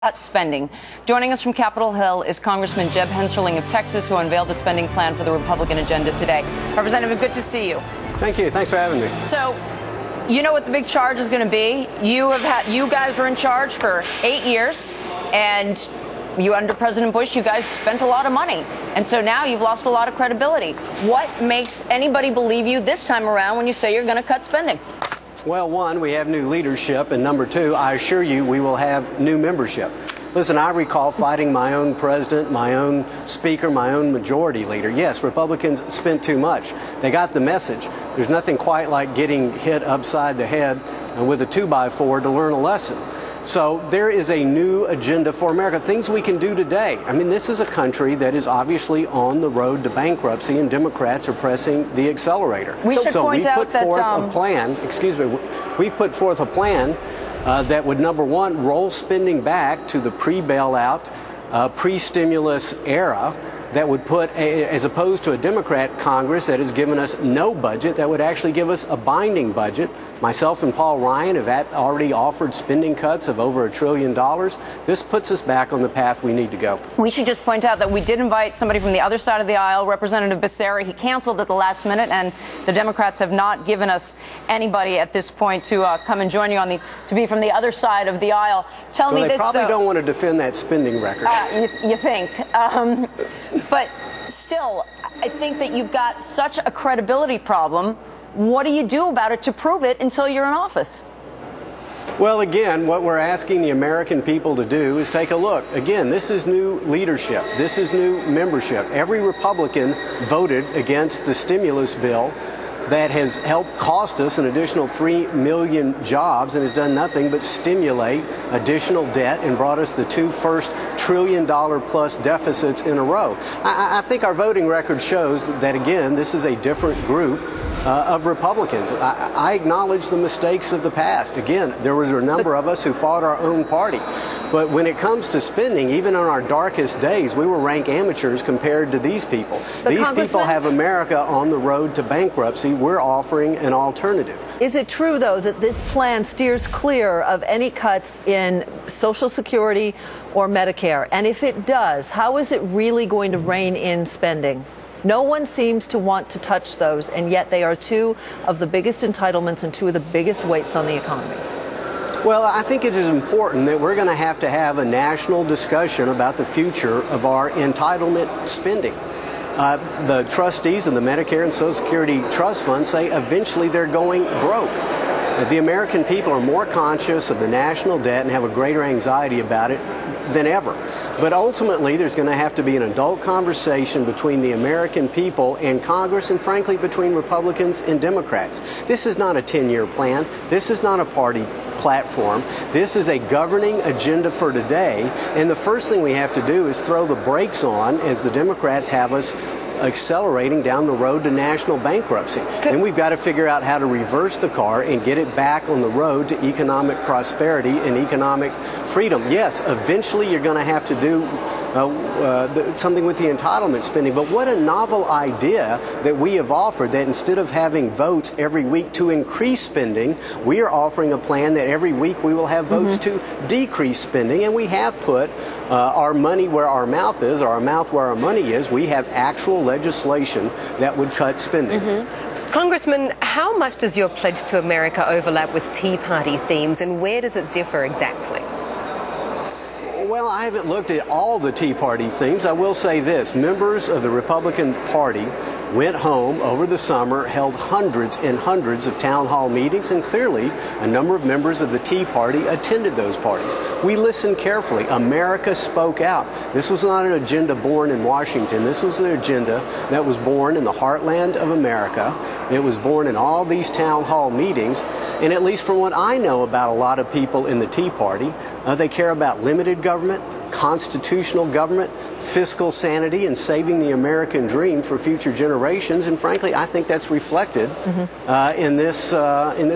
cut spending. Joining us from Capitol Hill is Congressman Hensarling of Texas, who unveiled the spending plan for the Republican agenda today. Representative, good to see you. Thank you. Thanks for having me. So, you know what the big charge is going to be. You guys were in charge for 8 years, and under President Bush, you guys spent a lot of money. And so now you've lost a lot of credibility. What makes anybody believe you this time around when you say you're going to cut spending? Well, one, we have new leadership, and number two, I assure you we will have new membership. Listen, I recall fighting my own president, my own speaker, my own majority leader. Yes, Republicans spent too much. They got the message. There's nothing quite like getting hit upside the head with a 2x4 to learn a lesson. So there is a new agenda for America, things we can do today. I mean, this is a country that is obviously on the road to bankruptcy, and Democrats are pressing the accelerator. We should point out that we've put forth a plan that would, number one, roll spending back to the pre-bailout, pre-stimulus era. That would put, as opposed to a Democrat Congress that has given us no budget, that would actually give us a binding budget. Myself and Paul Ryan have already offered spending cuts of over $1 trillion. This puts us back on the path we need to go. We should just point out that we did invite somebody from the other side of the aisle, Representative Becerra. He canceled at the last minute, and the Democrats have not given us anybody at this point to come and join you to be from the other side of the aisle. Tell me this, they probably don't want to defend that spending record. You think? But still, I think that you've got such a credibility problem. What do you do about it to prove it until you're in office? Well, again, what we're asking the American people to do is take a look. Again, this is new leadership. This is new membership. Every Republican voted against the stimulus bill that has helped cost us an additional 3 million jobs and has done nothing but stimulate additional debt and brought us the two first $1 trillion plus deficits in a row. I think our voting record shows that, again, this is a different group of Republicans. I acknowledge the mistakes of the past. Again, there was a number of us who fought our own party. But when it comes to spending, even on our darkest days, we were rank amateurs compared to these people. These people have America on the road to bankruptcy. We're offering an alternative. Is it true, though, that this plan steers clear of any cuts in Social Security or Medicare? And if it does, how is it really going to rein in spending? No one seems to want to touch those, and yet they are two of the biggest entitlements and two of the biggest weights on the economy. Well, I think it is important that we're going to have a national discussion about the future of our entitlement spending. The trustees of the Medicare and Social Security trust funds say eventually they're going broke. The American people are more conscious of the national debt and have a greater anxiety about it than ever. But ultimately, there's going to have to be an adult conversation between the American people and Congress, and frankly, between Republicans and Democrats. This is not a 10-year plan. This is not a party platform. This is a governing agenda for today. And the first thing we have to do is throw the brakes on as the Democrats have us accelerating down the road to national bankruptcy. Then we've got to figure out how to reverse the car and get it back on the road to economic prosperity and economic freedom. Yes, eventually you're going to have to do something with the entitlement spending, but what a novel idea that we have offered, that instead of having votes every week to increase spending, we are offering a plan that every week we will have votes to decrease spending, and we have put our money where our mouth is, or our mouth where our money is. We have actual legislation that would cut spending. Congressman, how much does your pledge to America overlap with Tea Party themes, and where does it differ exactly? Well, I haven't looked at all the Tea Party themes. I will say this. Members of the Republican Party went home over the summer, held hundreds and hundreds of town hall meetings, and clearly a number of members of the Tea Party attended those parties. We listened carefully. America spoke out. This was not an agenda born in Washington. This was an agenda that was born in the heartland of America. It was born in all these town hall meetings. And at least from what I know about a lot of people in the Tea Party, they care about limited government, constitutional government, fiscal sanity, and saving the American dream for future generations. And frankly, I think that's reflected in this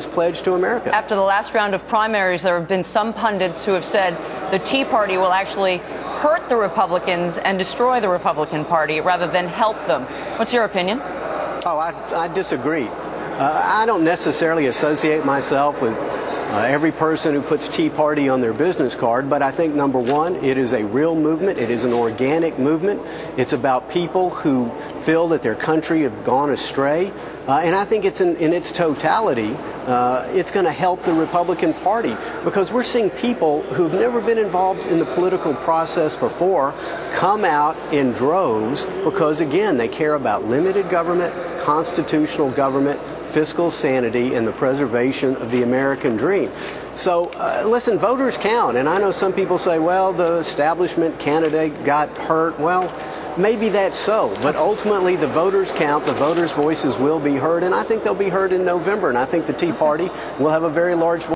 pledge to America. After the last round of primaries, there have been some pundits who have said the Tea Party will actually hurt the Republicans and destroy the Republican Party rather than help them. What's your opinion? Oh, I disagree. I don't necessarily associate myself with every person who puts Tea Party on their business card, but I think, number one, it is a real movement. It is an organic movement. It's about people who feel that their country have gone astray. And I think it's in its totality, it's going to help the Republican Party, because we're seeing people who've never been involved in the political process before come out in droves because, again, they care about limited government, constitutional government, fiscal sanity, and the preservation of the American dream. So, listen, voters count. And I know some people say, well, the establishment candidate got hurt. Well, maybe that's so, but ultimately the voters count, the voters' voices will be heard, and I think they'll be heard in November, and I think the Tea Party will have a very large voice.